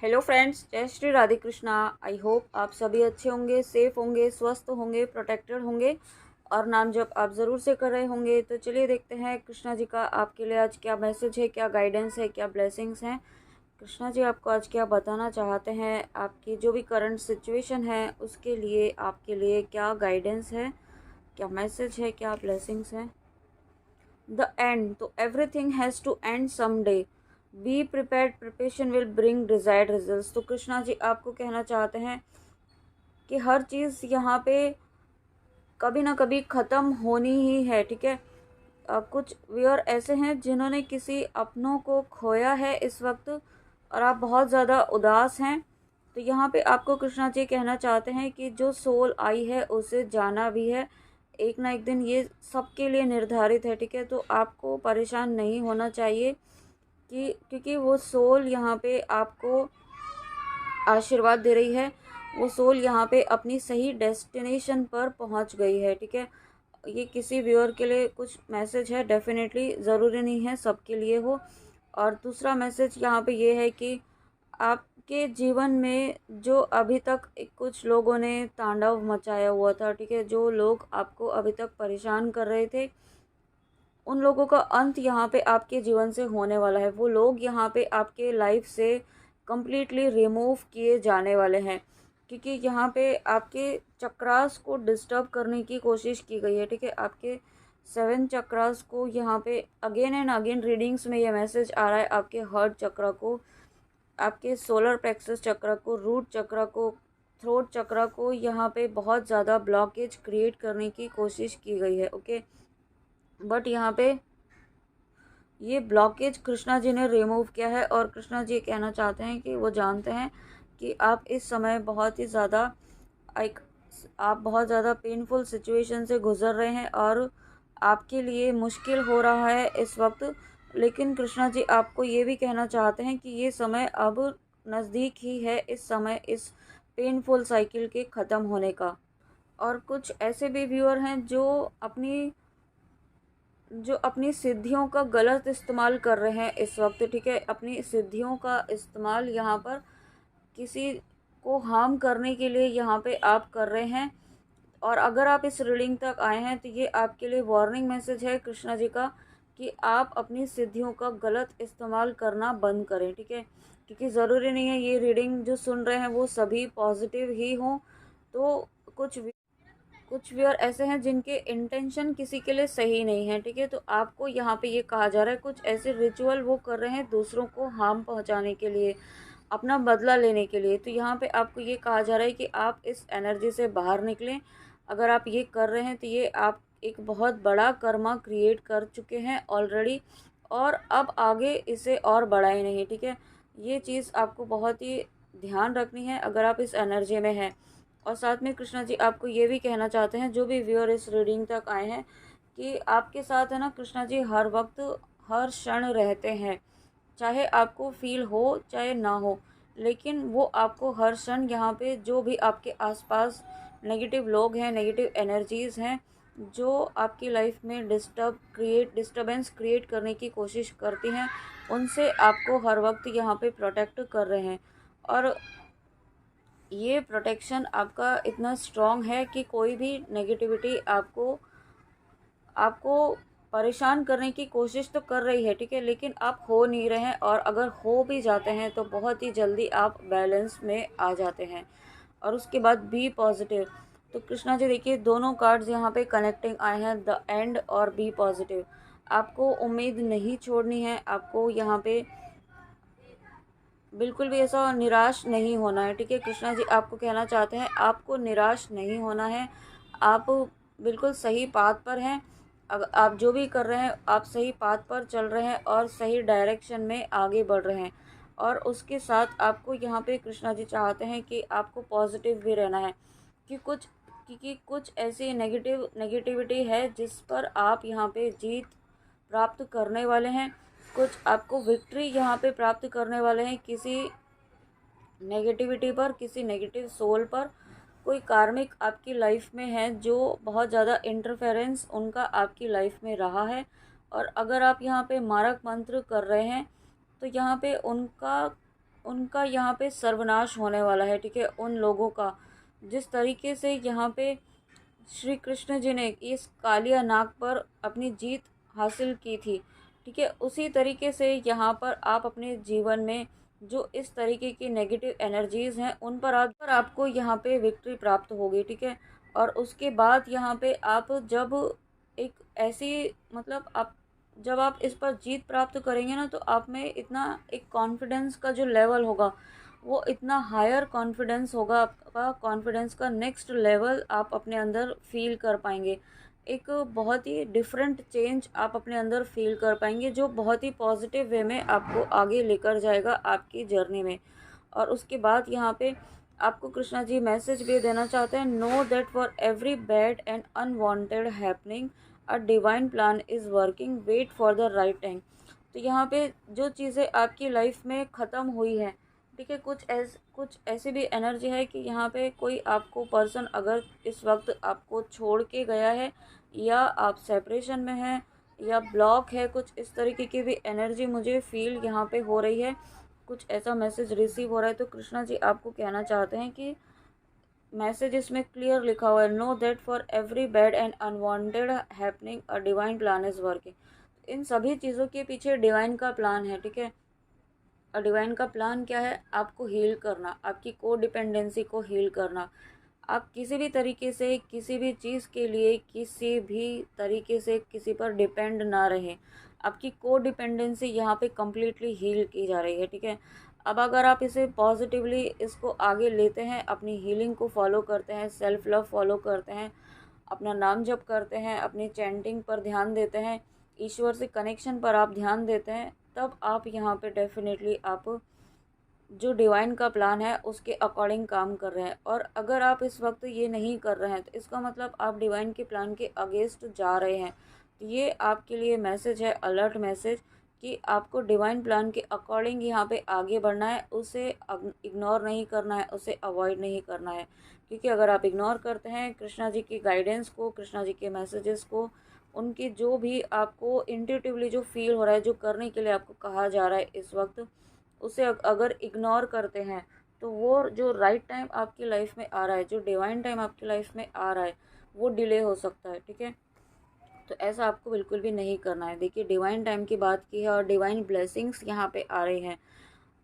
Hello friends, जय Shri Radhe Krishna. I hope आप सभी अच्छे होंगे, सेफ होंगे, स्वस्थ होंगे, प्रोटेक्टेड होंगे और नाम जप आप ज़रूर से कर रहे होंगे। तो चलिए देखते हैं कृष्णा जी का आपके लिए आज क्या मैसेज है, क्या गाइडेंस है, क्या ब्लेसिंग्स हैं। कृष्णा जी आपको आज क्या बताना चाहते हैं, आपकी जो भी करंट सिचुएशन है उसके लिए आपके लिए क्या गाइडेंस है, क्या मैसेज है, क्या ब्लेसिंग्स हैं। द एंड, तो everything has to end someday, be prepared, preparation will bring desired results. तो कृष्णा जी आपको कहना चाहते हैं कि हर चीज़ यहाँ पे कभी ना कभी ख़त्म होनी ही है, ठीक है। कुछ व्यूअर ऐसे हैं जिन्होंने किसी अपनों को खोया है इस वक्त और आप बहुत ज़्यादा उदास हैं। तो यहाँ पे आपको कृष्णा जी कहना चाहते हैं कि जो सोल आई है उसे जाना भी है, एक ना एक दिन ये सबके लिए निर्धारित है, ठीक है। तो आपको परेशान नहीं होना चाहिए कि क्योंकि वो सोल यहाँ पे आपको आशीर्वाद दे रही है। वो सोल यहाँ पे अपनी सही डेस्टिनेशन पर पहुँच गई है, ठीक है। ये किसी व्यूअर के लिए कुछ मैसेज है, डेफिनेटली ज़रूरी नहीं है सबके लिए हो। और दूसरा मैसेज यहाँ पे ये है कि आपके जीवन में जो अभी तक कुछ लोगों ने तांडव मचाया हुआ था, ठीक है, जो लोग आपको अभी तक परेशान कर रहे थे, उन लोगों का अंत यहाँ पे आपके जीवन से होने वाला है। वो लोग यहाँ पे आपके लाइफ से कम्प्लीटली रिमूव किए जाने वाले हैं, क्योंकि यहाँ पे आपके चक्रास को डिस्टर्ब करने की कोशिश की गई है, ठीक है। आपके 7 चक्रास को यहाँ पे अगेन एंड अगेन रीडिंग्स में ये मैसेज आ रहा है। आपके हार्ट चक्रा को, आपके सोलर प्लेक्सस चक्र को, रूट चक्र को, थ्रोट चक्र को यहाँ पे बहुत ज़्यादा ब्लॉकेज क्रिएट करने की कोशिश की गई है, ओके। बट यहाँ पे ये ब्लॉकेज कृष्णा जी ने रिमूव किया है और कृष्णा जी कहना चाहते हैं कि वो जानते हैं कि आप इस समय बहुत ही ज़्यादा एक आप बहुत ज़्यादा पेनफुल सिचुएशन से गुज़र रहे हैं और आपके लिए मुश्किल हो रहा है इस वक्त। लेकिन कृष्णा जी आपको ये भी कहना चाहते हैं कि ये समय अब नज़दीक ही है, इस समय इस पेनफुल साइकिल के ख़त्म होने का। और कुछ ऐसे भी व्यूअर हैं जो अपनी सिद्धियों का गलत इस्तेमाल कर रहे हैं इस वक्त, ठीक है। अपनी सिद्धियों का इस्तेमाल यहाँ पर किसी को हार्म करने के लिए यहाँ पे आप कर रहे हैं। और अगर आप इस रीडिंग तक आए हैं तो ये आपके लिए वार्निंग मैसेज है कृष्णा जी का कि आप अपनी सिद्धियों का गलत इस्तेमाल करना बंद करें, ठीक है। क्योंकि ज़रूरी नहीं है ये रीडिंग जो सुन रहे हैं वो सभी पॉजिटिव ही हों। तो कुछ कुछ व्यूअर ऐसे हैं जिनके इंटेंशन किसी के लिए सही नहीं है, ठीक है। तो आपको यहाँ पे ये कहा जा रहा है कुछ ऐसे रिचुअल वो कर रहे हैं दूसरों को हार्म पहुँचाने के लिए, अपना बदला लेने के लिए। तो यहाँ पे आपको ये कहा जा रहा है कि आप इस एनर्जी से बाहर निकलें। अगर आप ये कर रहे हैं तो ये आप एक बहुत बड़ा कर्मा क्रिएट कर चुके हैं ऑलरेडी और अब आगे इसे और बढ़ाए नहीं, ठीक है। ये चीज़ आपको बहुत ही ध्यान रखनी है अगर आप इस एनर्जी में हैं। और साथ में कृष्णा जी आपको ये भी कहना चाहते हैं, जो भी व्यूअर इस रीडिंग तक आए हैं, कि आपके साथ है ना कृष्णा जी हर वक्त हर क्षण रहते हैं। चाहे आपको फील हो चाहे ना हो, लेकिन वो आपको हर क्षण यहाँ पे जो भी आपके आसपास नेगेटिव लोग हैं, नेगेटिव एनर्जीज़ हैं, जो आपकी लाइफ में डिस्टर्बेंस क्रिएट करने की कोशिश करती हैं, उनसे आपको हर वक्त यहाँ पे प्रोटेक्ट कर रहे हैं। और ये प्रोटेक्शन आपका इतना स्ट्रॉन्ग है कि कोई भी नेगेटिविटी आपको आपको परेशान करने की कोशिश तो कर रही है, ठीक है, लेकिन आप हो नहीं रहे हैं। और अगर हो भी जाते हैं तो बहुत ही जल्दी आप बैलेंस में आ जाते हैं। और उसके बाद बी पॉजिटिव, तो कृष्णा जी देखिए दोनों कार्ड्स यहाँ पे कनेक्टिंग आए हैं, द एंड और बी पॉजिटिव। आपको उम्मीद नहीं छोड़नी है, आपको यहाँ पे बिल्कुल भी ऐसा निराश नहीं होना है, ठीक है। कृष्णा जी आपको कहना चाहते हैं आपको निराश नहीं होना है, आप बिल्कुल सही पाथ पर हैं। अगर आप जो भी कर रहे हैं आप सही पाथ पर चल रहे हैं और सही डायरेक्शन में आगे बढ़ रहे हैं। और उसके साथ आपको यहाँ पे कृष्णा जी चाहते हैं कि आपको पॉजिटिव भी रहना है क्योंकि कुछ ऐसी नेगेटिविटी है जिस पर आप यहाँ पे जीत प्राप्त करने वाले हैं। कुछ आपको विक्ट्री यहाँ पे प्राप्त करने वाले हैं किसी नेगेटिविटी पर, किसी नेगेटिव सोल पर। कोई कार्मिक आपकी लाइफ में है जो बहुत ज़्यादा इंटरफेरेंस उनका आपकी लाइफ में रहा है। और अगर आप यहाँ पे मारक मंत्र कर रहे हैं तो यहाँ पे उनका यहाँ पे सर्वनाश होने वाला है, ठीक है। उन लोगों का जिस तरीके से यहाँ पे श्री कृष्ण जी ने इस कालिया नाग पर अपनी जीत हासिल की थी, ठीक है, उसी तरीके से यहाँ पर आप अपने जीवन में जो इस तरीके की नेगेटिव एनर्जीज हैं उन पर आपको यहाँ पे विक्ट्री प्राप्त होगी, ठीक है। और उसके बाद यहाँ पे आप जब एक ऐसी मतलब आप जब आप इस पर जीत प्राप्त करेंगे ना, तो आप में इतना एक कॉन्फिडेंस का जो लेवल होगा वो इतना हायर कॉन्फिडेंस होगा, आपका कॉन्फिडेंस का नेक्स्ट लेवल आप अपने अंदर फील कर पाएंगे। एक बहुत ही डिफरेंट चेंज आप अपने अंदर फील कर पाएंगे, जो बहुत ही पॉजिटिव वे में आपको आगे लेकर जाएगा आपकी जर्नी में। और उसके बाद यहाँ पे आपको कृष्णा जी मैसेज भी देना चाहते हैं, know that for every bad and unwanted happening a divine plan is working, wait for the right time. तो यहाँ पे जो चीज़ें आपकी लाइफ में ख़त्म हुई है, ठीक है, कुछ ऐसी भी एनर्जी है कि यहाँ पे कोई आपको पर्सन अगर इस वक्त आपको छोड़ के गया है, या आप सेपरेशन में हैं, या ब्लॉक है, कुछ इस तरीके की भी एनर्जी मुझे फील यहाँ पे हो रही है, कुछ ऐसा मैसेज रिसीव हो रहा है। तो कृष्णा जी आपको कहना चाहते हैं कि मैसेज इसमें क्लियर लिखा हुआ है, know that for every bad and unwanted happening a divine plan is working. इन सभी चीज़ों के पीछे डिवाइन का प्लान है, ठीक है। और डिवाइन का प्लान क्या है, आपको हील करना, आपकी को डिपेंडेंसी को हील करना। आप किसी भी तरीके से किसी भी चीज़ के लिए किसी भी तरीके से किसी पर डिपेंड ना रहें। आपकी को डिपेंडेंसी यहाँ पे कम्प्लीटली हील की जा रही है, ठीक है। अब अगर आप इसे पॉजिटिवली इसको आगे लेते हैं, अपनी हीलिंग को फॉलो करते हैं, सेल्फ लव फॉलो करते हैं, अपना नाम जप करते हैं, अपनी चैंटिंग पर ध्यान देते हैं, ईश्वर से कनेक्शन पर आप ध्यान देते हैं, तब आप यहाँ पे डेफिनेटली आप जो डिवाइन का प्लान है उसके अकॉर्डिंग काम कर रहे हैं। और अगर आप इस वक्त ये नहीं कर रहे हैं तो इसका मतलब आप डिवाइन के प्लान के अगेंस्ट जा रहे हैं। तो ये आपके लिए मैसेज है, अलर्ट मैसेज, कि आपको डिवाइन प्लान के अकॉर्डिंग यहाँ पे आगे बढ़ना है, उसे इग्नोर नहीं करना है, उसे अवॉइड नहीं करना है। क्योंकि अगर आप इग्नोर करते हैं कृष्णा जी की गाइडेंस को, कृष्णा जी के मैसेजेस को, उनकी जो भी आपको इंट्यूटिवली जो फील हो रहा है, जो करने के लिए आपको कहा जा रहा है इस वक्त, उसे अगर इग्नोर करते हैं तो वो जो राइट टाइम आपकी लाइफ में आ रहा है, जो डिवाइन टाइम आपकी लाइफ में आ रहा है, वो डिले हो सकता है, ठीक है। तो ऐसा आपको बिल्कुल भी नहीं करना है। देखिए डिवाइन टाइम की बात की है और डिवाइन ब्लेसिंग्स यहाँ पे आ रहे हैं।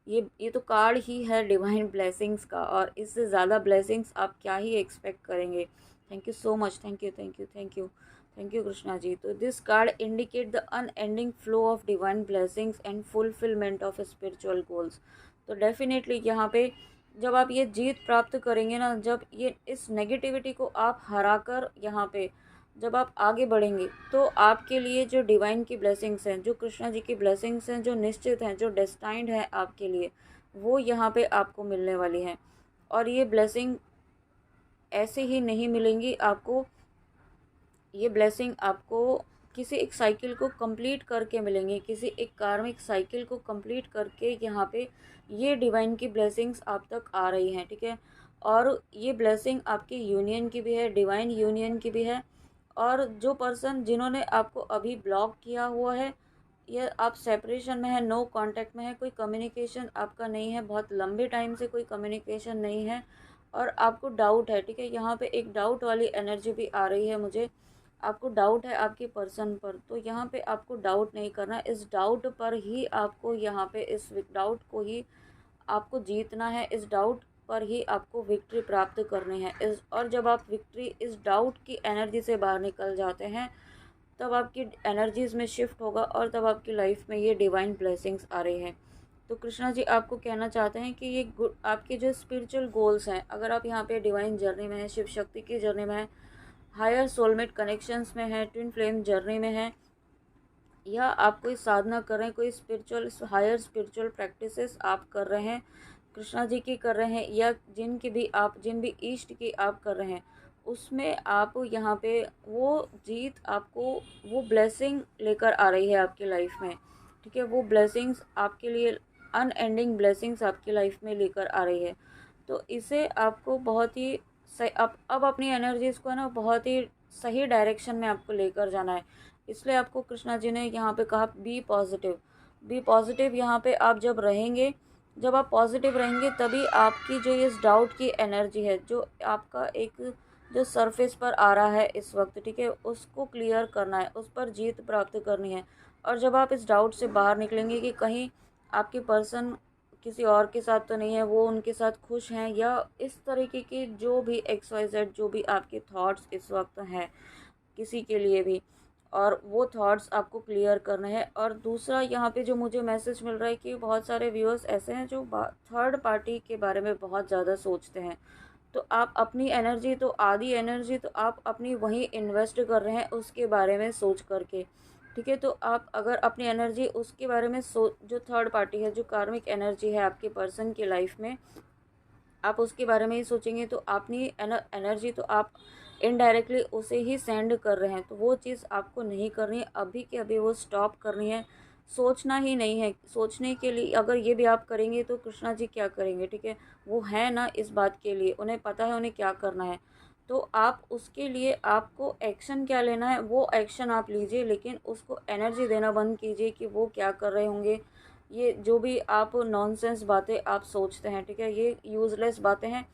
ये तो कार्ड ही है डिवाइन ब्लेसिंग्स का, और इससे ज़्यादा ब्लेसिंग्स आप क्या ही एक्सपेक्ट करेंगे। Thank you so much, thank you thank you thank you thank you Krishna ji. तो this card indicate the unending flow of divine blessings and fulfilment of spiritual goals. तो डेफिनेटली यहाँ पे जब आप ये जीत प्राप्त करेंगे ना, जब ये इस नेगेटिविटी को आप हरा कर यहाँ पे जब आप आगे बढ़ेंगे, तो आपके लिए जो डिवाइन की ब्लेसिंग्स हैं, जो कृष्णा जी की ब्लेसिंग्स हैं, जो निश्चित हैं, जो डेस्टाइंड है आपके लिए, वो यहाँ पे आपको मिलने वाली हैं। और ये ब्लेसिंग ऐसे ही नहीं मिलेंगी आपको, ये ब्लेसिंग आपको किसी एक साइकिल को कंप्लीट करके मिलेंगी, किसी एक कार्मिक साइकिल को कंप्लीट करके यहाँ पे ये डिवाइन की ब्लेसिंग्स आप तक आ रही हैं, ठीक है। और ये ब्लेसिंग आपकी यूनियन की भी है, डिवाइन यूनियन की भी है। और जो पर्सन जिन्होंने आपको अभी ब्लॉक किया हुआ है, या आप सेपरेशन में है, नो कांटेक्ट में है, कोई कम्युनिकेशन आपका नहीं है, बहुत लंबे टाइम से कोई कम्युनिकेशन नहीं है, और आपको डाउट है, ठीक है, यहाँ पे एक डाउट वाली एनर्जी भी आ रही है मुझे। आपको डाउट है आपके पर्सन पर, तो यहाँ पे आपको डाउट नहीं करना, इस डाउट पर ही आपको यहाँ पे इस डाउट को ही आपको जीतना है, इस डाउट पर ही आपको विक्ट्री प्राप्त करनी है। इस और जब आप विक्ट्री इस डाउट की एनर्जी से बाहर निकल जाते हैं, तब आपकी एनर्जीज़ में शिफ्ट होगा और तब आपकी लाइफ में ये डिवाइन ब्लेसिंग्स आ रही हैं। तो कृष्णा जी आपको कहना चाहते हैं कि ये आपके जो स्पिरिचुअल गोल्स हैं, अगर आप यहाँ पे डिवाइन जर्नी में हैं, शिव शक्ति की जर्नी में हैं, हायर सोलमेट कनेक्शंस में हैं, ट्विन फ्लेम जर्नी में हैं, या आप कोई साधना कर रहे हैं, कोई स्पिरिचुअल हायर स्पिरिचुअल प्रैक्टिसेस आप कर रहे हैं, कृष्णा जी की कर रहे हैं, या जिन भी ईष्ट की आप कर रहे हैं, उसमें आप यहाँ पे वो जीत आपको, वो ब्लेसिंग लेकर आ रही है आपकी लाइफ में, ठीक है। वो ब्लेसिंग्स आपके लिए अनएंडिंग ब्लेसिंग्स आपकी लाइफ में लेकर आ रही है। तो इसे आपको बहुत ही सही अब अपनी एनर्जीज़ को ना बहुत ही सही डायरेक्शन में आपको लेकर जाना है। इसलिए आपको कृष्णा जी ने यहाँ पे कहा बी पॉजिटिव, बी पॉजिटिव। यहाँ पे आप जब रहेंगे जब आप पॉजिटिव रहेंगे तभी आपकी जो इस डाउट की एनर्जी है, जो आपका एक जो सरफेस पर आ रहा है इस वक्त, ठीक है, उसको क्लियर करना है, उस पर जीत प्राप्त करनी है। और जब आप इस डाउट से बाहर निकलेंगे कि कहीं आपकी पर्सन किसी और के साथ तो नहीं है, वो उनके साथ खुश हैं, या इस तरीके की जो भी XYZ जो भी आपके थॉट्स इस वक्त हैं किसी के लिए भी, और वो थॉट्स आपको क्लियर करने हैं। और दूसरा यहाँ पे जो मुझे मैसेज मिल रहा है कि बहुत सारे व्यूअर्स ऐसे हैं जो थर्ड पार्टी के बारे में बहुत ज़्यादा सोचते हैं। तो आप अपनी एनर्जी तो आधी एनर्जी तो आप अपनी वहीं इन्वेस्ट कर रहे हैं उसके बारे में सोच करके, ठीक है। तो आप अगर अपनी एनर्जी उसके बारे में जो थर्ड पार्टी है, जो कार्मिक एनर्जी है आपके पर्सन की लाइफ में, आप उसके बारे में ही सोचेंगे तो अपनी एनर्जी तो आप इनडायरेक्टली उसे ही सेंड कर रहे हैं। तो वो चीज़ आपको नहीं करनी है, अभी के अभी वो स्टॉप करनी है, सोचना ही नहीं है। सोचने के लिए अगर ये भी आप करेंगे तो कृष्णा जी क्या करेंगे, ठीक है, वो है ना इस बात के लिए, उन्हें पता है उन्हें क्या करना है। तो आप उसके लिए आपको एक्शन क्या लेना है वो एक्शन आप लीजिए, लेकिन उसको एनर्जी देना बंद कीजिए कि वो क्या कर रहे होंगे। ये जो भी आप नॉनसेंस बातें आप सोचते हैं, ठीक है, ये यूज़लेस बातें हैं।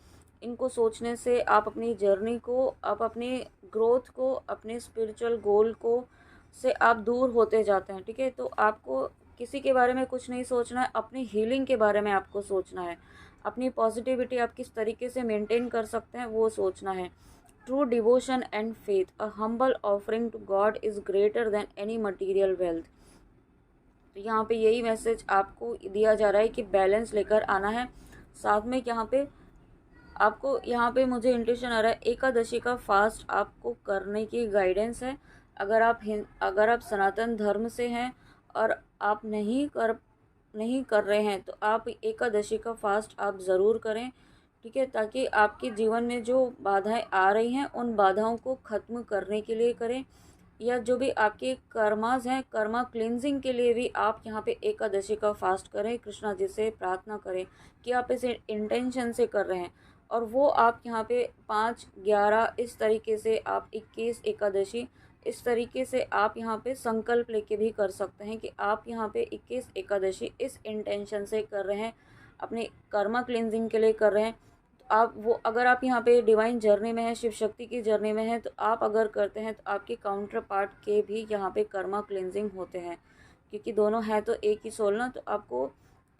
इनको सोचने से आप अपनी जर्नी को, आप अपनी ग्रोथ को, अपने स्पिरिचुअल गोल को से आप दूर होते जाते हैं, ठीक है। तो आपको किसी के बारे में कुछ नहीं सोचना है, अपनी हीलिंग के बारे में आपको सोचना है, अपनी पॉजिटिविटी आप किस तरीके से मेंटेन कर सकते हैं वो सोचना है। True devotion and faith, a humble offering to God is greater than any material wealth. तो यहाँ पे यही मैसेज आपको दिया जा रहा है कि बैलेंस लेकर आना है। साथ में यहाँ पे आपको, यहाँ पे मुझे इंट्यूशन आ रहा है एकादशी का फास्ट आपको करने की गाइडेंस है। अगर आप सनातन धर्म से हैं और आप नहीं कर रहे हैं तो आप एकादशी का फास्ट आप ज़रूर करें, ठीक है, ताकि आपके जीवन में जो बाधाएं आ रही हैं उन बाधाओं को ख़त्म करने के लिए करें, या जो भी आपके कर्मास हैं, कर्मा क्लिनजिंग के लिए भी आप यहाँ पे एकादशी का फास्ट करें। कृष्णा जी से प्रार्थना करें कि आप इसे इंटेंशन से कर रहे हैं, और वो आप यहाँ पे 5, 11 इस तरीके से, आप 21 एकादशी इस तरीके से आप यहाँ पे संकल्प लेके भी कर सकते हैं कि आप यहाँ पे 21 एकादशी इस इंटेंशन से कर रहे हैं, अपने कर्मा क्लिनजिंग के लिए कर रहे हैं। आप वो, अगर आप यहाँ पे डिवाइन जर्नी में हैं, शिव शक्ति की जर्नी में हैं, तो आप अगर करते हैं तो आपके काउंटर पार्ट के भी यहाँ पे कर्मा क्लिनजिंग होते हैं, क्योंकि दोनों हैं तो एक ही सोल ना। तो आपको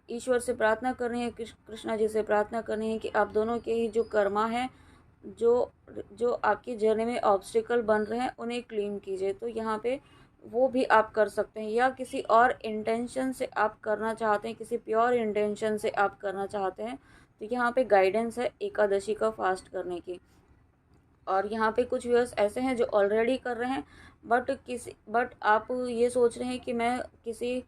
ईश्वर से प्रार्थना करनी है, कृष्णा जी से प्रार्थना करनी है कि आप दोनों के ही जो कर्मा हैं, जो जो आपकी जर्नी में ऑब्स्टिकल बन रहे हैं, उन्हें क्लीन कीजिए। तो यहाँ पे वो भी आप कर सकते हैं, या किसी और इंटेंशन से आप करना चाहते हैं, किसी प्योर इंटेंशन से आप करना चाहते हैं, तो यहाँ पे गाइडेंस है एकादशी का फास्ट करने की। और यहाँ पे कुछ व्यूअर्स ऐसे हैं जो ऑलरेडी कर रहे हैं, बट आप ये सोच रहे हैं कि मैं किसी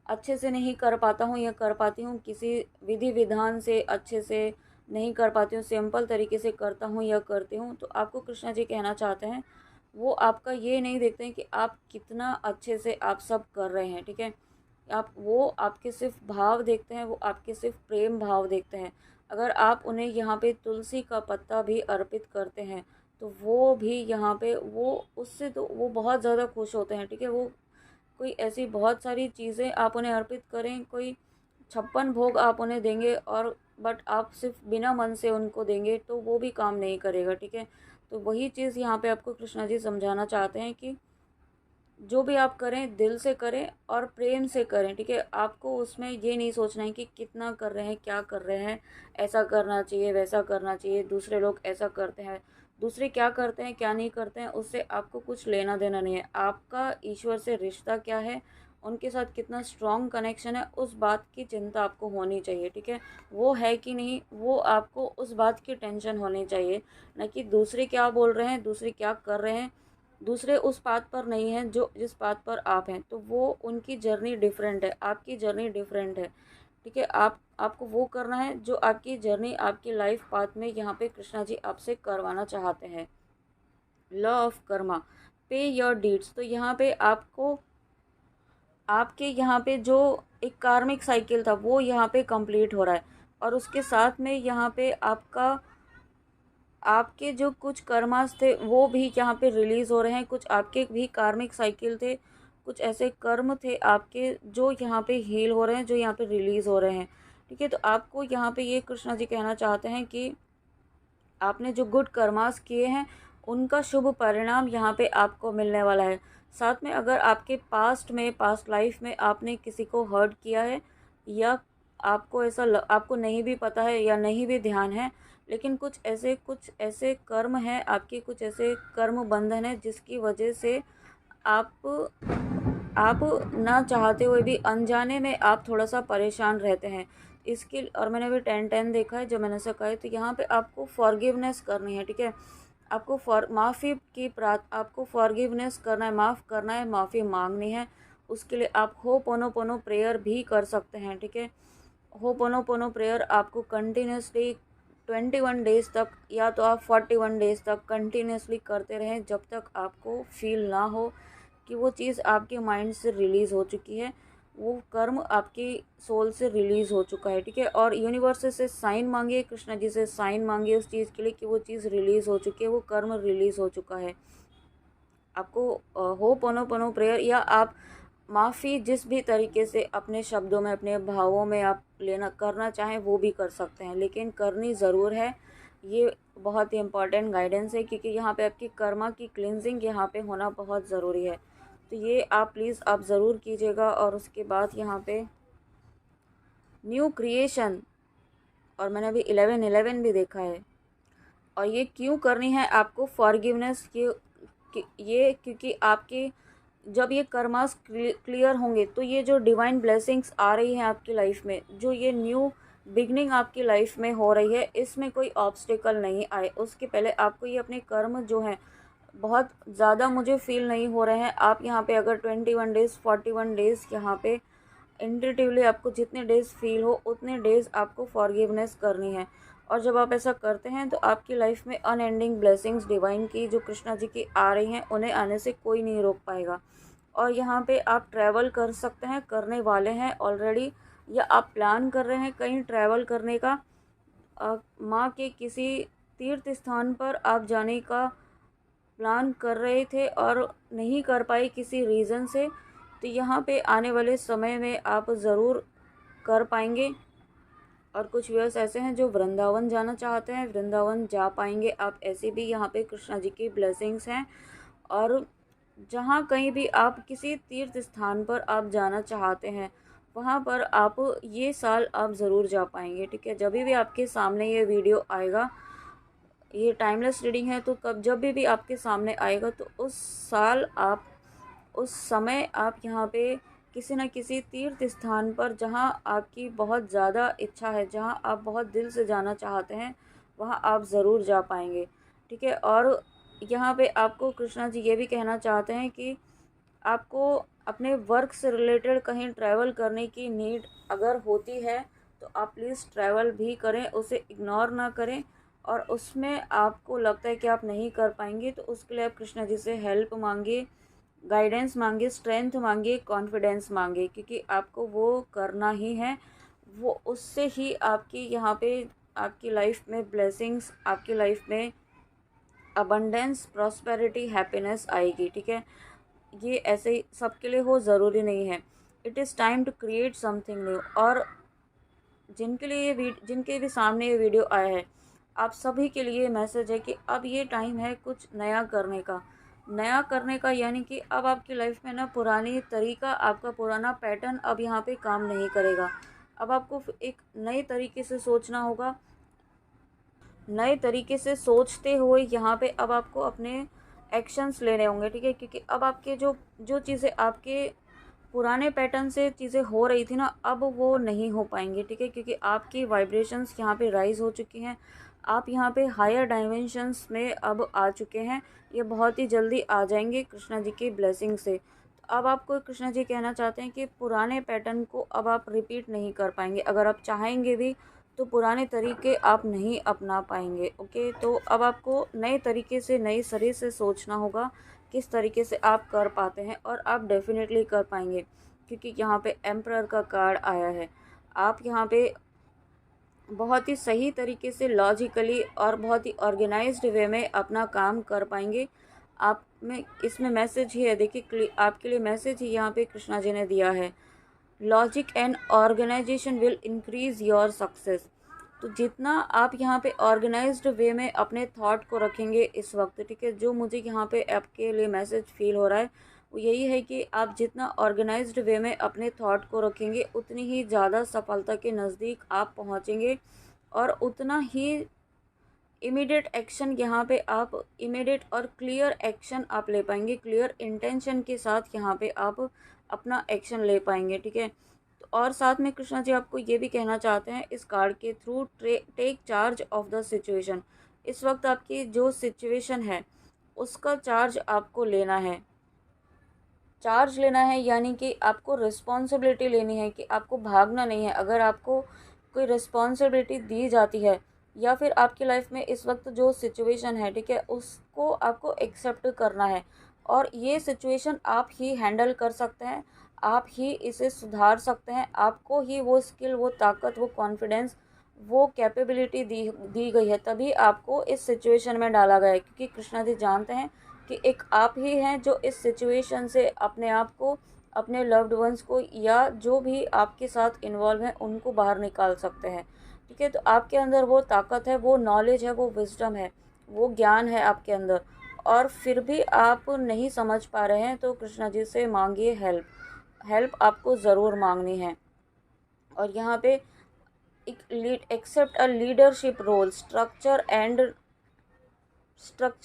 अच्छे से नहीं कर पाता हूँ या कर पाती हूँ, किसी विधि विधान से अच्छे से नहीं कर पाती हूँ, सिंपल तरीके से करता हूँ या करती हूँ। तो आपको कृष्णा जी कहना चाहते हैं, वो आपका ये नहीं देखते हैं कि आप कितना अच्छे से आप सब कर रहे हैं, ठीक है। वो आपके सिर्फ भाव देखते हैं, वो आपके सिर्फ प्रेम भाव देखते हैं। अगर आप उन्हें यहाँ पे तुलसी का पत्ता भी अर्पित करते हैं तो वो भी यहाँ पे, वो उससे तो वो बहुत ज़्यादा खुश होते हैं, ठीक है। वो कोई ऐसी बहुत सारी चीज़ें आप उन्हें अर्पित करें, कोई 56 भोग आप उन्हें देंगे, और बट आप सिर्फ बिना मन से उनको देंगे तो वो भी काम नहीं करेगा, ठीक है। तो वही चीज़ यहाँ पे आपको कृष्णा जी समझाना चाहते हैं कि जो भी आप करें दिल से करें और प्रेम से करें, ठीक है। आपको उसमें ये नहीं सोचना है कि कितना कर रहे हैं, क्या कर रहे हैं, ऐसा करना चाहिए, वैसा करना चाहिए, दूसरे लोग ऐसा करते हैं, दूसरे क्या करते हैं क्या नहीं करते हैं, उससे आपको कुछ लेना देना नहीं है। आपका ईश्वर से रिश्ता क्या है, उनके साथ कितना स्ट्रॉन्ग कनेक्शन है, उस बात की चिंता आपको होनी चाहिए, ठीक है। वो है कि नहीं, वो आपको उस बात की टेंशन होनी चाहिए, न कि दूसरे क्या बोल रहे हैं, दूसरे क्या कर रहे हैं। दूसरे उस पाथ पर नहीं हैं जो जिस पाथ पर आप हैं, तो वो उनकी जर्नी डिफरेंट है, आपकी जर्नी डिफरेंट है, ठीक है। आपको वो करना है जो आपकी जर्नी, आपकी लाइफ पाथ में यहाँ पे कृष्णा जी आपसे करवाना चाहते हैं। लॉ ऑफ कर्मा, पे योर डीड्स। तो यहाँ पे आपको, आपके यहाँ पे जो एक कार्मिक साइकिल था वो यहाँ पे कंप्लीट हो रहा है, और उसके साथ में यहाँ पे आपके जो कुछ कर्मास थे वो भी यहाँ पे रिलीज़ हो रहे हैं। कुछ आपके भी कार्मिक साइकिल थे, कुछ ऐसे कर्म थे आपके जो यहाँ पे हील हो रहे हैं, जो यहाँ पे रिलीज़ हो रहे हैं। ठीक है। तो आपको यहाँ पे ये कृष्णा जी कहना चाहते हैं कि आपने जो गुड कर्मास किए हैं उनका शुभ परिणाम यहाँ पे आपको मिलने वाला है। साथ में अगर आपके पास्ट लाइफ में आपने किसी को हर्ट किया है, या आपको आपको नहीं भी पता है या नहीं भी ध्यान है, लेकिन कुछ ऐसे कर्म हैं आपके, कुछ ऐसे कर्म बंधन है जिसकी वजह से आप आप ना चाहते हुए भी अनजाने में आप थोड़ा सा परेशान रहते हैं इसके। और मैंने भी 10-10 देखा है, जब मैंने ऐसा कहा है, तो यहाँ पे आपको फॉरगिवनेस करनी है। ठीक है, आपको आपको फॉरगिवनेस करना है, माफ़ करना है, माफ़ी मांगनी है। उसके लिए आप होपोनोपोनो प्रेयर भी कर सकते हैं। ठीक है, होपोनोपोनो प्रेयर आपको कंटिन्यूसली 21 डेज़ तक, या तो आप 41 डेज़ तक कंटिन्यूसली करते रहें, जब तक आपको फील ना हो कि वो चीज़ आपके माइंड से रिलीज़ हो चुकी है, वो कर्म आपकी सोल से रिलीज़ हो चुका है। ठीक है, और यूनिवर्स से साइन मांगिए, कृष्णा जी से साइन मांगिए उस चीज़ के लिए कि वो चीज़ रिलीज़ हो चुकी है, वो कर्म रिलीज़ हो चुका है। आपको होपोनोपोनो प्रेयर, या आप माफ़ी जिस भी तरीके से अपने शब्दों में, अपने भावों में आप करना चाहें वो भी कर सकते हैं, लेकिन करनी ज़रूर है। ये बहुत ही इम्पॉर्टेंट गाइडेंस है, क्योंकि यहाँ पे आपकी कर्मा की क्लिनजिंग यहाँ पे होना बहुत ज़रूरी है। तो ये आप प्लीज़ आप ज़रूर कीजिएगा। और उसके बाद यहाँ पे न्यू क्रिएशन, और मैंने अभी 11-11 भी देखा है। और ये क्यों करनी है आपको फॉरगिवनेस ये क्योंकि आपके जब ये कर्मास क्लियर होंगे, तो ये जो डिवाइन ब्लेसिंग्स आ रही हैं आपकी लाइफ में, जो ये न्यू बिगनिंग आपकी लाइफ में हो रही है, इसमें कोई ऑब्स्टिकल नहीं आए। उसके पहले आपको ये अपने कर्म जो हैं बहुत ज़्यादा मुझे फील नहीं हो रहे हैं। आप यहाँ पे अगर 21 डेज़ 41 डेज़ यहाँ पे इंट्यूटिवली आपको जितने डेज़ फील हो उतने डेज़ आपको फॉरगिवनेस करनी है। और जब आप ऐसा करते हैं तो आपकी लाइफ में अनएंडिंग ब्लेसिंग्स डिवाइन की, जो कृष्णा जी की आ रही हैं, उन्हें आने से कोई नहीं रोक पाएगा। और यहाँ पे आप ट्रैवल कर सकते हैं, करने वाले हैं ऑलरेडी, या आप प्लान कर रहे हैं कहीं ट्रैवल करने का। माँ के किसी तीर्थ स्थान पर आप जाने का प्लान कर रहे थे और नहीं कर पाए किसी रीज़न से, तो यहाँ पे आने वाले समय में आप ज़रूर कर पाएंगे। और कुछ व्यूअर्स ऐसे हैं जो वृंदावन जाना चाहते हैं, वृंदावन जा पाएंगे आप, ऐसे भी यहाँ पे कृष्णा जी की ब्लेसिंग्स हैं। और जहाँ कहीं भी आप किसी तीर्थ स्थान पर आप जाना चाहते हैं, वहाँ पर आप ये साल आप ज़रूर जा पाएंगे। ठीक है, जब भी आपके सामने ये वीडियो आएगा, ये टाइमलेस रीडिंग है, तो जब भी आपके सामने आएगा, तो उस समय आप यहाँ पे किसी न किसी तीर्थ स्थान पर, जहाँ आपकी बहुत ज़्यादा इच्छा है, जहाँ आप बहुत दिल से जाना चाहते हैं, वहाँ आप ज़रूर जा पाएंगे। ठीक है, और यहाँ पे आपको कृष्णा जी ये भी कहना चाहते हैं कि आपको अपने वर्क से रिलेटेड कहीं ट्रैवल करने की नीड अगर होती है, तो आप प्लीज़ ट्रैवल भी करें, उसे इग्नोर ना करें। और उसमें आपको लगता है कि आप नहीं कर पाएंगे, तो उसके लिए आप कृष्णा जी से हेल्प मांगिए, गाइडेंस मांगिए, स्ट्रेंथ मांगिए, कॉन्फिडेंस मांगिए, क्योंकि आपको वो करना ही है। वो उससे ही आपकी यहाँ पे आपकी लाइफ में ब्लेसिंग्स, आपकी लाइफ में अबंडेंस, प्रॉस्पेरिटी, हैप्पीनेस आएगी। ठीक है, ये ऐसे ही सबके लिए हो ज़रूरी नहीं है। It is time to create something new. और जिनके भी सामने ये वीडियो आया है, आप सभी के लिए मैसेज है कि अब ये टाइम है कुछ नया करने का। नया करने का यानी कि अब आपकी लाइफ में ना पुरानी तरीका, आपका पुराना पैटर्न अब यहाँ पे काम नहीं करेगा। अब आपको एक नए तरीके से सोचना होगा, नए तरीके से सोचते हुए यहाँ पे अब आपको अपने एक्शंस लेने होंगे। ठीक है, क्योंकि अब आपके जो जो चीज़ें आपके पुराने पैटर्न से चीज़ें हो रही थी ना, अब वो नहीं हो पाएंगी। ठीक है, क्योंकि आपकी वाइब्रेशंस यहाँ पे राइज हो चुकी हैं, आप यहाँ पे हायर डायमेंशंस में अब आ चुके हैं। ये बहुत ही जल्दी आ जाएंगे कृष्णा जी की ब्लेसिंग से। तो अब आपको कृष्णा जी कहना चाहते हैं कि पुराने पैटर्न को अब आप रिपीट नहीं कर पाएंगे। अगर आप चाहेंगे भी तो पुराने तरीके आप नहीं अपना पाएंगे। ओके, तो अब आपको नए तरीके से, नए सिरे से सोचना होगा किस तरीके से आप कर पाते हैं, और आप डेफिनेटली कर पाएंगे, क्योंकि यहाँ पे एम्परर का कार्ड आया है। आप यहाँ पे बहुत ही सही तरीके से, लॉजिकली और बहुत ही ऑर्गेनाइज्ड वे में अपना काम कर पाएंगे। आप में इसमें मैसेज ही है, देखिए आपके लिए मैसेज ही यहाँ पे कृष्णा जी ने दिया है। Logic and organization will increase your success. तो जितना आप यहाँ पे ऑर्गेनाइज्ड वे में अपने थॉट को रखेंगे इस वक्त, ठीक है, जो मुझे यहाँ पे आपके लिए मैसेज फील हो रहा है वो यही है कि आप जितना ऑर्गेनाइज्ड वे में अपने थॉट को रखेंगे उतनी ही ज़्यादा सफलता के नज़दीक आप पहुँचेंगे, और उतना ही इमीडिएट एक्शन यहाँ पे आप इमीडिएट और क्लियर एक्शन आप ले पाएंगे, क्लियर इंटेंशन के साथ यहाँ पे आप अपना एक्शन ले पाएंगे, ठीक है। और साथ में कृष्णा जी आपको ये भी कहना चाहते हैं इस कार्ड के through, take charge of the situation. इस वक्त आपकी जो सिचुएशन है उसका चार्ज आपको लेना है। चार्ज लेना है यानी कि आपको रिस्पॉन्सिबिलिटी लेनी है, कि आपको भागना नहीं है। अगर आपको कोई रिस्पॉन्सिबिलिटी दी जाती है या फिर आपकी लाइफ में इस वक्त जो सिचुएशन है, ठीक है, उसको आपको एक्सेप्ट करना है, और ये सिचुएशन आप ही हैंडल कर सकते हैं, आप ही इसे सुधार सकते हैं। आपको ही वो स्किल, वो ताकत, वो कॉन्फिडेंस, वो कैपेबिलिटी दी गई है, तभी आपको इस सिचुएशन में डाला गया है। क्योंकि कृष्णा जी जानते हैं कि एक आप ही हैं जो इस सिचुएशन से अपने आप को, अपने लव्ड वंस को, या जो भी आपके साथ इन्वॉल्व हैं उनको बाहर निकाल सकते हैं, ठीक है। तो आपके अंदर वो ताकत है, वो नॉलेज है, वो विजडम है, वो ज्ञान है आपके अंदर, और फिर भी आप नहीं समझ पा रहे हैं, तो कृष्णा जी से मांगिए हेल्प। हेल्प आपको ज़रूर मांगनी है। और यहाँ पे एक accept a leadership role, structure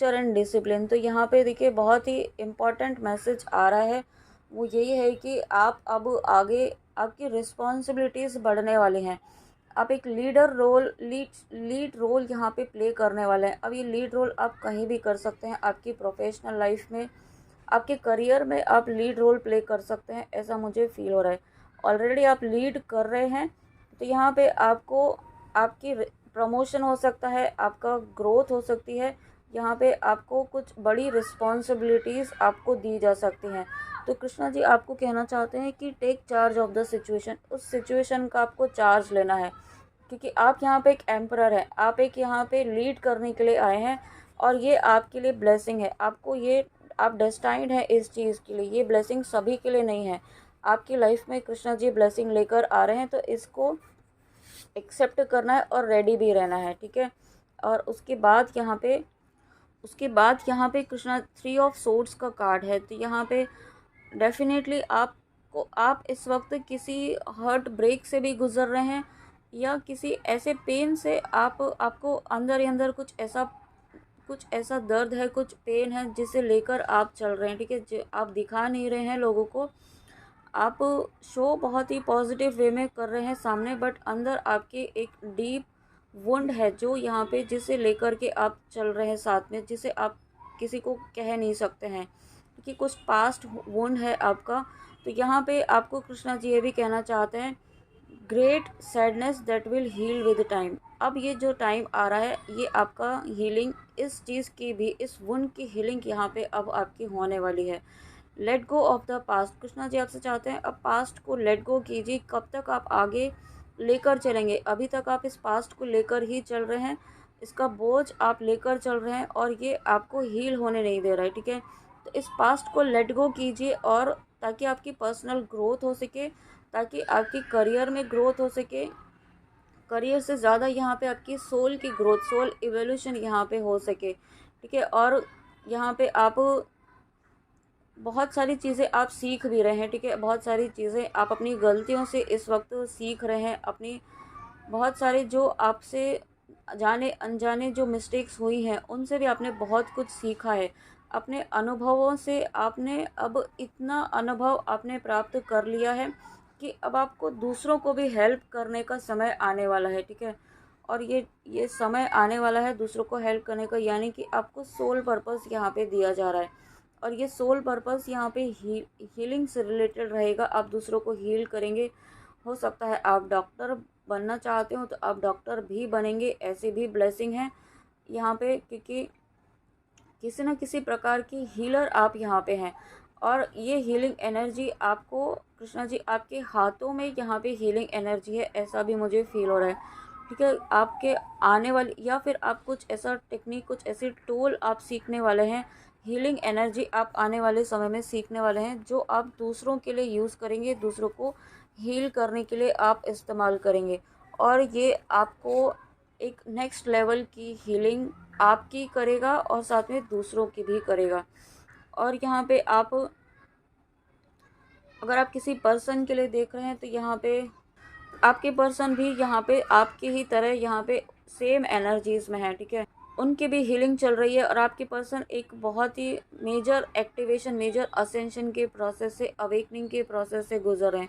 and discipline. तो यहाँ पे देखिए बहुत ही इम्पॉर्टेंट मैसेज आ रहा है, वो यही है कि आप अब आगे आपकी रिस्पॉन्सिबिलिटीज़ बढ़ने वाली हैं। आप एक लीड रोल यहाँ पे प्ले करने वाले हैं। अब ये लीड रोल आप कहीं भी कर सकते हैं, आपकी प्रोफेशनल लाइफ में, आपके करियर में आप लीड रोल प्ले कर सकते हैं, ऐसा मुझे फील हो रहा है। ऑलरेडी आप लीड कर रहे हैं, तो यहाँ पे आपको आपकी प्रमोशन हो सकता है, आपका ग्रोथ हो सकती है, यहाँ पे आपको कुछ बड़ी रिस्पॉन्सिबिलिटीज़ आपको दी जा सकती हैं। तो कृष्णा जी आपको कहना चाहते हैं कि take charge of the situation, उस सिचुएशन का आपको चार्ज लेना है, क्योंकि आप यहाँ पे एक एम्परर हैं, आप एक यहाँ पे लीड करने के लिए आए हैं, और ये आपके लिए ब्लेसिंग है। आपको ये, आप डेस्टाइंड है इस चीज़ के लिए, ये ब्लेसिंग सभी के लिए नहीं है। आपकी लाइफ में कृष्णा जी ब्लेसिंग लेकर आ रहे हैं, तो इसको एक्सेप्ट करना है और रेडी भी रहना है, ठीक है। और उसके बाद यहाँ पे कृष्णा 3 ऑफ सोर्ड्स का कार्ड है। तो यहाँ पे डेफिनेटली आप इस वक्त किसी हर्ट ब्रेक से भी गुजर रहे हैं, या किसी ऐसे पेन से आपको अंदर ही अंदर कुछ ऐसा दर्द है, कुछ पेन है जिसे लेकर आप चल रहे हैं, ठीक है। जो आप दिखा नहीं रहे हैं लोगों को, आप शो बहुत ही पॉजिटिव वे में कर रहे हैं सामने, बट अंदर आपके एक डीप वुंड है जो यहाँ पे, जिसे लेकर के आप चल रहे हैं साथ में, जिसे आप किसी को कह नहीं सकते हैं, क्योंकि कुछ पास्ट वुंड है आपका। तो यहाँ पे आपको कृष्णा जी ये भी कहना चाहते हैं, great sadness that will heal with time. अब ये जो टाइम आ रहा है, ये आपका हीलिंग, इस चीज़ की भी, इस वुंड की हीलिंग यहाँ पे अब आपकी होने वाली है। Let go of the past, Krishna ji आपसे चाहते हैं अब पास्ट को लेट गो कीजिए। कब तक आप आगे लेकर चलेंगे? अभी तक आप इस पास्ट को लेकर ही चल रहे हैं, इसका बोझ आप लेकर चल रहे हैं, और ये आपको हील होने नहीं दे रहा है, ठीक है। तो इस पास्ट को लेट गो कीजिए, और ताकि आपकी पर्सनल ग्रोथ हो सके, ताकि आपकी करियर में ग्रोथ हो सके, करियर से ज़्यादा यहाँ पे आपकी सोल की ग्रोथ, सोल इवोल्यूशन यहाँ पे हो सके, ठीक है। और यहाँ पे आप बहुत सारी चीज़ें आप सीख भी रहे हैं, ठीक है। बहुत सारी चीज़ें आप अपनी गलतियों से इस वक्त सीख रहे हैं, अपनी बहुत सारे जो आपसे जाने अनजाने जो मिस्टेक्स हुई हैं उनसे भी आपने बहुत कुछ सीखा है। अपने अनुभवों से आपने अब इतना अनुभव आपने प्राप्त कर लिया है कि अब आपको दूसरों को भी हेल्प करने का समय आने वाला है, ठीक है। और ये समय आने वाला है दूसरों को हेल्प करने का, यानी कि आपको सोल पर्पस यहाँ पे दिया जा रहा है, और ये सोल पर्पस यहाँ पे हीलिंग से रिलेटेड रहेगा। आप दूसरों को हील करेंगे। हो सकता है आप डॉक्टर बनना चाहते हो तो आप डॉक्टर भी बनेंगे, ऐसी भी ब्लेसिंग है यहाँ पे, क्योंकि किसी न किसी प्रकार की हीलर आप यहाँ पे हैं। और ये हीलिंग एनर्जी आपको कृष्णा जी, आपके हाथों में यहाँ पे हीलिंग एनर्जी है, ऐसा भी मुझे फील हो रहा है, ठीक है। आपके आने वाली, या फिर आप कुछ ऐसा टेक्निक, कुछ ऐसी टूल आप सीखने वाले हैं, हीलिंग एनर्जी आप आने वाले समय में सीखने वाले हैं, जो आप दूसरों के लिए यूज़ करेंगे, दूसरों को हील करने के लिए आप इस्तेमाल करेंगे। और ये आपको एक नेक्स्ट लेवल की हीलिंग आपकी करेगा और साथ में दूसरों की भी करेगा। और यहाँ पे आप, अगर आप किसी पर्सन के लिए देख रहे हैं तो यहाँ पे आपके पर्सन भी यहाँ पे आपकी ही तरह यहाँ पे सेम एनर्जीज में है, ठीक है। उनकी भी हीलिंग चल रही है और आपके पर्सन एक बहुत ही मेजर एक्टिवेशन, मेजर असेंशन के प्रोसेस से, अवेकनिंग के प्रोसेस से गुजर रहे हैं।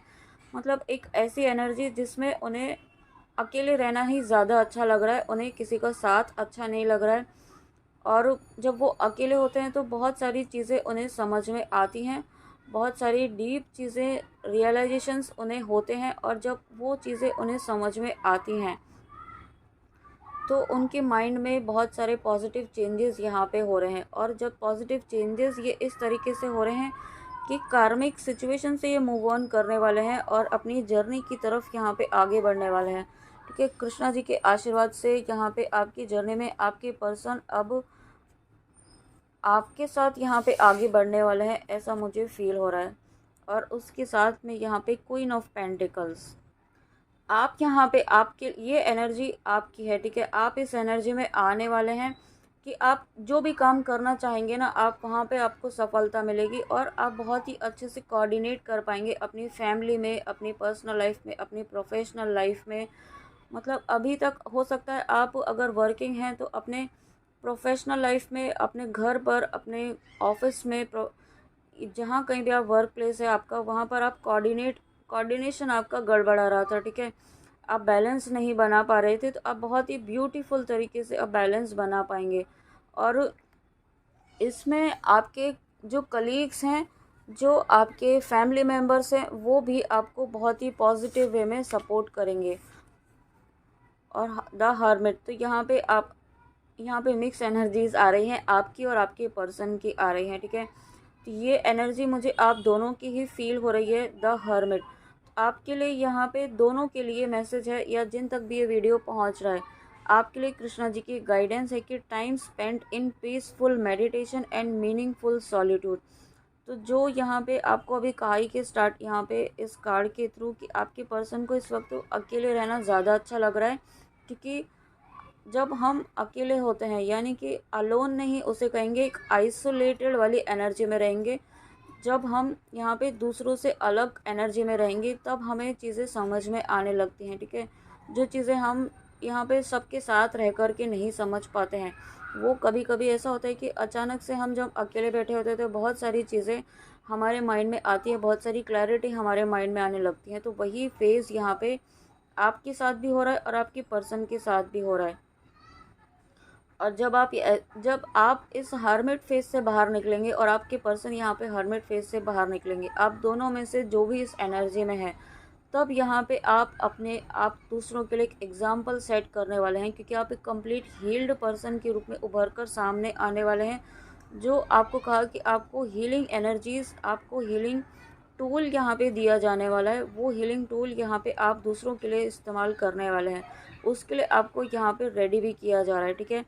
मतलब एक ऐसी एनर्जी जिसमें उन्हें अकेले रहना ही ज़्यादा अच्छा लग रहा है, उन्हें किसी का साथ अच्छा नहीं लग रहा है। और जब वो अकेले होते हैं तो बहुत सारी चीज़ें उन्हें समझ में आती हैं, बहुत सारी डीप चीज़ें, रियलाइजेशंस उन्हें होते हैं। और जब वो चीज़ें उन्हें समझ में आती हैं तो उनके माइंड में बहुत सारे पॉजिटिव चेंजेस यहाँ पे हो रहे हैं। और जब पॉजिटिव चेंजेस ये इस तरीके से हो रहे हैं कि कार्मिक सिचुएशन से ये मूव ऑन करने वाले हैं और अपनी जर्नी की तरफ यहाँ पे आगे बढ़ने वाले हैं, ठीक है। कृष्णा जी के आशीर्वाद से यहाँ पे आपकी जर्नी में आपके पर्सन अब आपके साथ यहाँ पे आगे बढ़ने वाले हैं, ऐसा मुझे फील हो रहा है। और उसके साथ में यहाँ पे क्वीन ऑफ पेंटिकल्स, आप यहाँ पे, आपके ये एनर्जी आपकी है, ठीक है। आप इस एनर्जी में आने वाले हैं कि आप जो भी काम करना चाहेंगे ना, आप वहाँ पे आपको सफलता मिलेगी और आप बहुत ही अच्छे से कोऑर्डिनेट कर पाएंगे अपनी फैमिली में, अपनी पर्सनल लाइफ में, अपनी प्रोफेशनल लाइफ में। मतलब अभी तक हो सकता है आप अगर वर्किंग हैं तो अपने प्रोफेशनल लाइफ में, अपने घर पर, अपने ऑफिस में, जहाँ कहीं भी आप वर्क प्लेस है आपका, वहाँ पर आप कोऑर्डिनेशन आपका गड़बड़ा रहा था, ठीक है। आप बैलेंस नहीं बना पा रहे थे, तो आप बहुत ही ब्यूटीफुल तरीके से अब बैलेंस बना पाएंगे। और इसमें आपके जो कलीग्स हैं, जो आपके फैमिली मेम्बर्स हैं, वो भी आपको बहुत ही पॉजिटिव वे में सपोर्ट करेंगे। और द हर्मिट, तो यहाँ पे आप, यहाँ पे मिक्स एनर्जीज आ रही हैं, आपकी और आपके पर्सन की आ रही हैं, ठीक है। तो ये एनर्जी मुझे आप दोनों की ही फील हो रही है, द हर्मिट। आपके लिए यहाँ पे दोनों के लिए मैसेज है, या जिन तक भी ये वीडियो पहुँच रहा है, आपके लिए कृष्णा जी की गाइडेंस है कि time spent in peaceful meditation and meaningful solitude. तो जो यहाँ पे आपको अभी कहा ही कि स्टार्ट यहाँ पे इस कार्ड के थ्रू कि आपके पर्सन को इस वक्त अकेले रहना ज़्यादा अच्छा लग रहा है, क्योंकि जब हम अकेले होते हैं, यानी कि अलोन नहीं उसे कहेंगे, एक आइसोलेटेड वाली एनर्जी में रहेंगे। जब हम यहाँ पे दूसरों से अलग एनर्जी में रहेंगे तब हमें चीज़ें समझ में आने लगती हैं, ठीक है। जो चीज़ें हम यहाँ पे सबके साथ रह कर के नहीं समझ पाते हैं, वो कभी कभी ऐसा होता है कि अचानक से हम जब अकेले बैठे होते हैं तो बहुत सारी चीज़ें हमारे माइंड में आती है, बहुत सारी क्लैरिटी हमारे माइंड में आने लगती है। तो वही फेज़ यहाँ पे आपके साथ भी हो रहा है और आपके पर्सन के साथ भी हो रहा है। और जब आप इस हर्मिट फेज से बाहर निकलेंगे और आपके पर्सन यहाँ पे हर्मिट फेज से बाहर निकलेंगे, आप दोनों में से जो भी इस एनर्जी में है, तब यहाँ पे आप दूसरों के लिए एक एग्जाम्पल सेट करने वाले हैं, क्योंकि आप एक कंप्लीट हील्ड पर्सन के रूप में उभर कर सामने आने वाले हैं। जो आपको कहा कि आपको हीलिंग एनर्जीज, आपको हीलिंग टूल यहाँ पे दिया जाने वाला है, वो हीलिंग टूल यहाँ पे आप दूसरों के लिए इस्तेमाल करने वाले हैं, उसके लिए आपको यहाँ पे रेडी भी किया जा रहा है, ठीक है।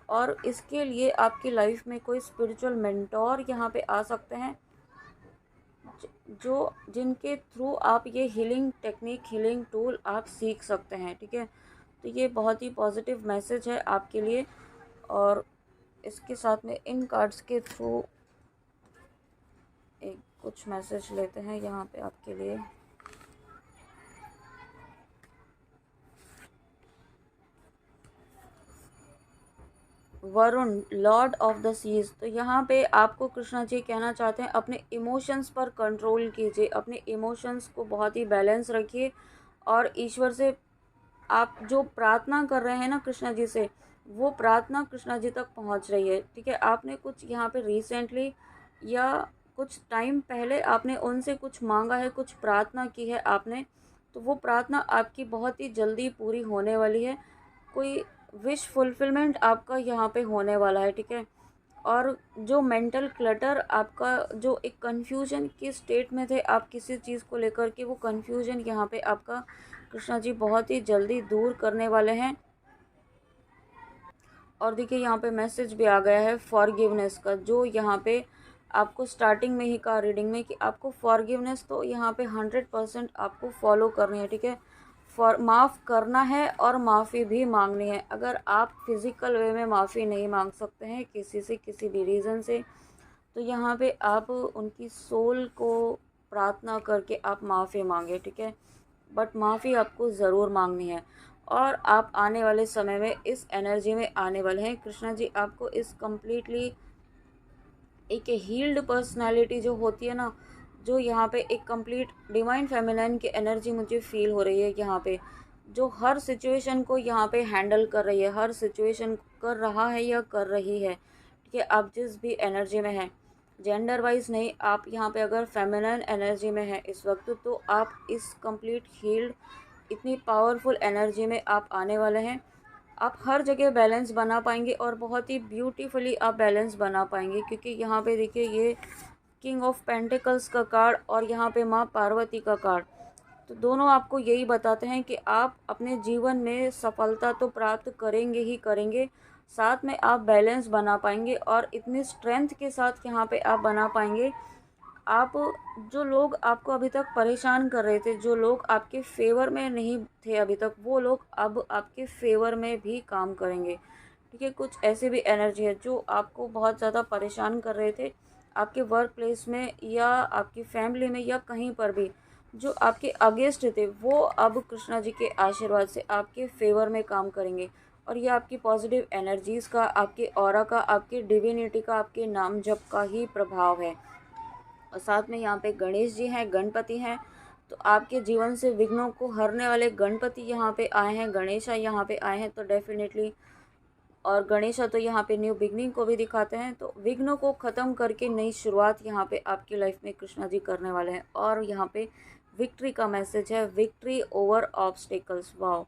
और इसके लिए आपकी लाइफ में कोई स्पिरिचुअल मेंटोर यहाँ पे आ सकते हैं, जो जिनके थ्रू आप ये हीलिंग टेक्निक, हीलिंग टूल आप सीख सकते हैं, ठीक है। तो ये बहुत ही पॉजिटिव मैसेज है आपके लिए। और इसके साथ में इन कार्ड्स के थ्रू एक कुछ मैसेज लेते हैं यहाँ पे आपके लिए। Varun, lord of the seas, तो यहाँ पे आपको कृष्णा जी कहना चाहते हैं अपने इमोशंस पर कंट्रोल कीजिए, अपने इमोशंस को बहुत ही बैलेंस रखिए। और ईश्वर से आप जो प्रार्थना कर रहे हैं ना कृष्णा जी से, वो प्रार्थना कृष्णा जी तक पहुँच रही है, ठीक है। आपने कुछ यहाँ पे रिसेंटली या कुछ टाइम पहले आपने उनसे कुछ मांगा है, कुछ प्रार्थना की है आपने, तो वो प्रार्थना आपकी बहुत ही जल्दी पूरी होने वाली है। कोई विश फुलफिलमेंट आपका यहाँ पे होने वाला है, ठीक है। और जो मेंटल क्लटर आपका, जो एक कन्फ्यूजन की स्टेट में थे आप किसी चीज़ को लेकर के, वो कन्फ्यूजन यहाँ पे आपका कृष्णा जी बहुत ही जल्दी दूर करने वाले हैं। और देखिए यहाँ पे मैसेज भी आ गया है फॉरगिवनेस का, जो यहाँ पे आपको स्टार्टिंग में ही कहा रीडिंग में कि आपको फॉरगिवनेस तो यहाँ पे 100% आपको फॉलो करनी है, ठीक है। माफ़ करना है और माफ़ी भी मांगनी है। अगर आप फिज़िकल वे में माफ़ी नहीं मांग सकते हैं किसी से, किसी भी रीज़न से, तो यहाँ पे आप उनकी सोल को प्रार्थना करके आप माफ़ी मांगे, ठीक है। बट माफ़ी आपको ज़रूर मांगनी है। और आप आने वाले समय में इस एनर्जी में आने वाले हैं। कृष्णा जी आपको इस कम्प्लीटली एक हील्ड पर्सनालिटी जो होती है ना, जो यहाँ पे एक कंप्लीट डिवाइन फेमिनाइन की एनर्जी मुझे फील हो रही है यहाँ पे, जो हर सिचुएशन को यहाँ पे हैंडल कर रही है, हर सिचुएशन कर रहा है या कर रही है, ठीक है। आप जिस भी एनर्जी में हैं, जेंडर वाइज नहीं, आप यहाँ पे अगर फेमिनाइन एनर्जी में हैं इस वक्त, तो आप इस कंप्लीट हील्ड इतनी पावरफुल एनर्जी में आप आने वाले हैं। आप हर जगह बैलेंस बना पाएंगे और बहुत ही ब्यूटीफुली आप बैलेंस बना पाएंगे, क्योंकि यहाँ पे देखिए ये किंग ऑफ पेंटिकल्स का कार्ड और यहाँ पे माँ पार्वती का कार्ड, तो दोनों आपको यही बताते हैं कि आप अपने जीवन में सफलता तो प्राप्त करेंगे ही करेंगे, साथ में आप बैलेंस बना पाएंगे और इतनी स्ट्रेंथ के साथ यहाँ पे आप बना पाएंगे। आप, जो लोग आपको अभी तक परेशान कर रहे थे, जो लोग आपके फेवर में नहीं थे अभी तक, वो लोग अब आपके फेवर में भी काम करेंगे, ठीक है। कुछ ऐसे भी एनर्जी है जो आपको बहुत ज़्यादा परेशान कर रहे थे आपके वर्क प्लेस में या आपकी फैमिली में या कहीं पर भी, जो आपके अगेंस्ट थे, वो अब कृष्णा जी के आशीर्वाद से आपके फेवर में काम करेंगे। और ये आपकी पॉजिटिव एनर्जीज़ का, आपके ऑरा का, आपकी डिविनिटी का, आपके नाम जप का ही प्रभाव है। और साथ में यहाँ पे गणेश जी हैं, गणपति हैं, तो आपके जीवन से विघ्नों को हरने वाले गणपति यहाँ पे आए हैं, गणेशा यहाँ पे आए हैं, तो डेफिनेटली, और गणेशा तो यहाँ पे न्यू बिगनिंग को भी दिखाते हैं, तो विघ्नों को ख़त्म करके नई शुरुआत यहाँ पे आपकी लाइफ में कृष्णा जी करने वाले हैं। और यहाँ पे विक्ट्री का मैसेज है, victory over obstacles. Wow,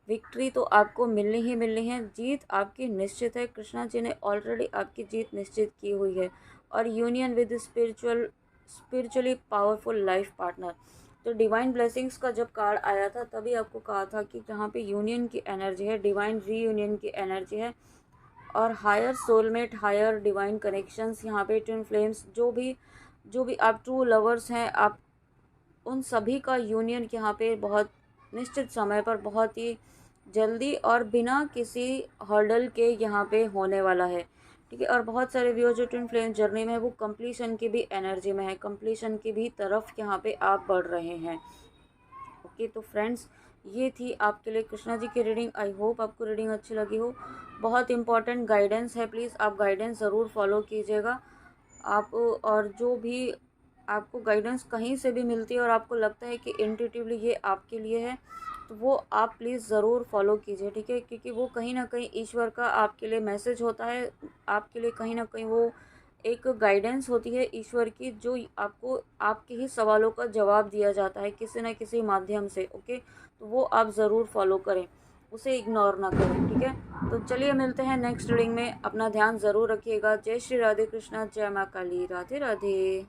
victory तो आपको मिलनी ही मिलनी है, जीत आपकी निश्चित है। कृष्णा जी ने ऑलरेडी आपकी जीत निश्चित की हुई है। और union with spiritually powerful life partner, तो डिवाइन ब्लेसिंग्स का जब कार्ड आया था तभी आपको कहा था कि जहाँ पे यूनियन की एनर्जी है, डिवाइन रीयूनियन की एनर्जी है, और higher soulmate, higher divine connections, यहाँ पे ट्विन फ्लेम्स, जो भी आप ट्रू लवर्स हैं, आप उन सभी का यूनियन यहाँ पे बहुत निश्चित समय पर, बहुत ही जल्दी और बिना किसी हर्डल के यहाँ पे होने वाला है, ठीक है। और बहुत सारे व्यूअर जो ट्विन फ्लेम जर्नी में है, वो कंप्लीशन की भी एनर्जी में है, कंप्लीशन की भी तरफ यहाँ पे आप बढ़ रहे हैं। ओके, तो फ्रेंड्स, ये थी आपके लिए कृष्णा जी की रीडिंग। आई होप आपको रीडिंग अच्छी लगी हो। बहुत इंपॉर्टेंट गाइडेंस है, प्लीज़ आप गाइडेंस ज़रूर फॉलो कीजिएगा। आप, और जो भी आपको गाइडेंस कहीं से भी मिलती है और आपको लगता है कि इंट्यूटिवली ये आपके लिए है, तो वो आप प्लीज़ ज़रूर फॉलो कीजिए, ठीक है। क्योंकि वो कहीं ना कहीं ईश्वर का आपके लिए मैसेज होता है, आपके लिए कहीं ना कहीं वो एक गाइडेंस होती है ईश्वर की, जो आपको आपके ही सवालों का जवाब दिया जाता है किसी न किसी माध्यम से। ओके, तो वो आप ज़रूर फॉलो करें, उसे इग्नोर ना करें, ठीक है। तो चलिए मिलते हैं नेक्स्ट रीडिंग में, अपना ध्यान ज़रूर रखिएगा। जय श्री राधे कृष्णा, जय माँ काली, राधे राधे।